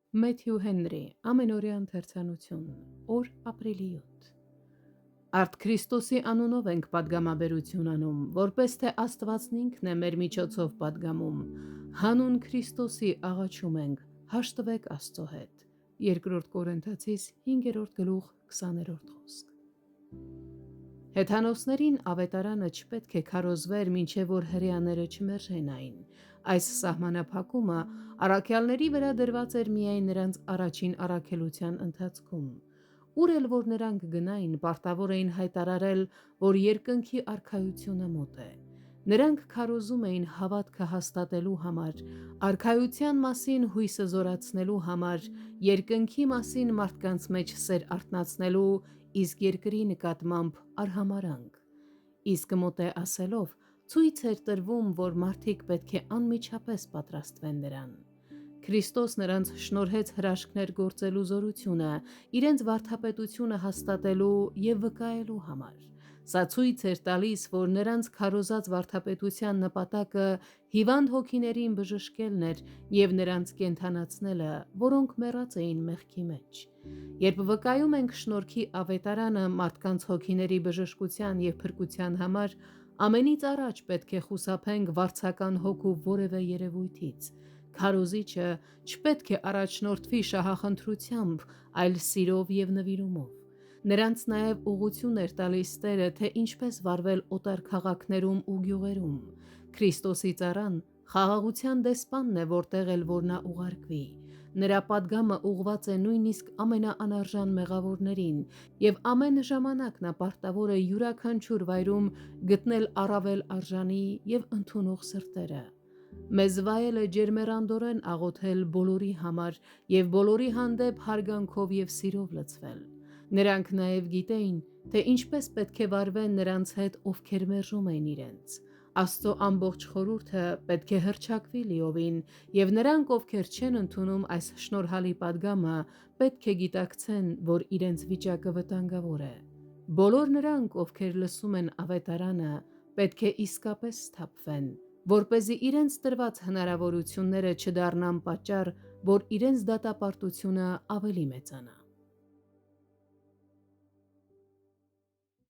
Մեթյու Հենրի, ամենօրյա ընթերցանություն, օր ապրիլի 7։ Արդ Քրիստոսի անունով ենք պատգամաբերություն անում, որպես թե Աստվածն ինքն է մեր միջոցով պատգամում, հանուն Քրիստոսի աղաչում ենք, հաշտվեք Աստծո հետ։ 2 Կորինթացիս 5:20 խոսք։ Հեթանոսներին ավետարանը չպետք է քարոզվեր, մինչև որ հրեաները չմերժեն այն։ Այս սահմանափակումը առաքյալների վրա դրված էր միայն նրանց առաջին առաքելության ընթացքում։ Ուր էլ որ նրանք գնային, պարտավոր էին հայտարարել, որ երկնքի արքայությունը մոտ է։ Նրանք քարոզում էին հավատքը հաստատելու համար, արքայության մասին հույսը զորացնելու համար, երկնքի մասին մարդկանց մեջ սեր արթնացնելու, իսկ երկրի նկատմամբ արհամարհանք։ Իսկ մոտ է ասելով, ցույց էր տրվում, որ մարդիկ պետք է անմիջապես պատրաստվեն նրան։ Քրիստոս նրանց շնորհեց հրաշքներ գործելու զորությունը, իրենց վարդապետությունը հաստատելու և վկայելու համար։ Սա ցույց էր տալիս, որ նրանց քարոզած վարդապետության նպատակը հիվանդ հոգիներին բժշկելն էր և նրանց կենդանացնելը, որոնք մեռած էին մեղքի մեջ։ Երբ վկայում ենք շնորհքի ավետարանը մարդկանց հոգիների բժշկության և փրկության համար, ամենից առաջ պետք է խուսափենք վարձական հոգու որևէ երևույթից։ Քարոզիչը չպետք է առաջնորդվի շահախնդրությամբ, այլ սիրով և նվիրումով։ Նրանց նաև ուղղություն էր տալիս Տերը, թե ինչպես վարվել օտար քաղաքներում ու գյուղերում։ Քրիստոսի ծառան խաղաղության դեսպանն է, որտեղ էլ որ նա ուղարկվի։ Նրա պատգամը ուղղված է նույնիսկ ամենաանարժան մեղավորներին, և ամեն ժամանակ նա պարտավոր է յուրաքանչյուր վայրում գտնել առավել արժանի և ընդունող սրտերը։ Մեզ վայել է ջերմեռանդորեն աղոթել բոլորի համար և բոլորի հանդեպ հարգանքով և սիրով լցվել։ Նրանք նաև գիտեին, թե ինչպես պետք է վարվեն նրանց հետ, ովքեր մերժում էին իրենց։ Աստծո ամբողջ խորհուրդը պետք է հռչակվի լիովին, և նրանք, ովքեր չեն ընդունում այս շնորհալի պատգամը, պետք է գիտակցեն, որ իրենց վիճակը վտանգավոր է։ Բոլոր նրանք, ովքեր լսում են ավետարանը, պետք է իսկապես սթափվեն, որպեսզի իրենց տրված հնարավորությունները չդառնան պատճառ, որ իրենց դատապարտությունը ավելի մեծանա։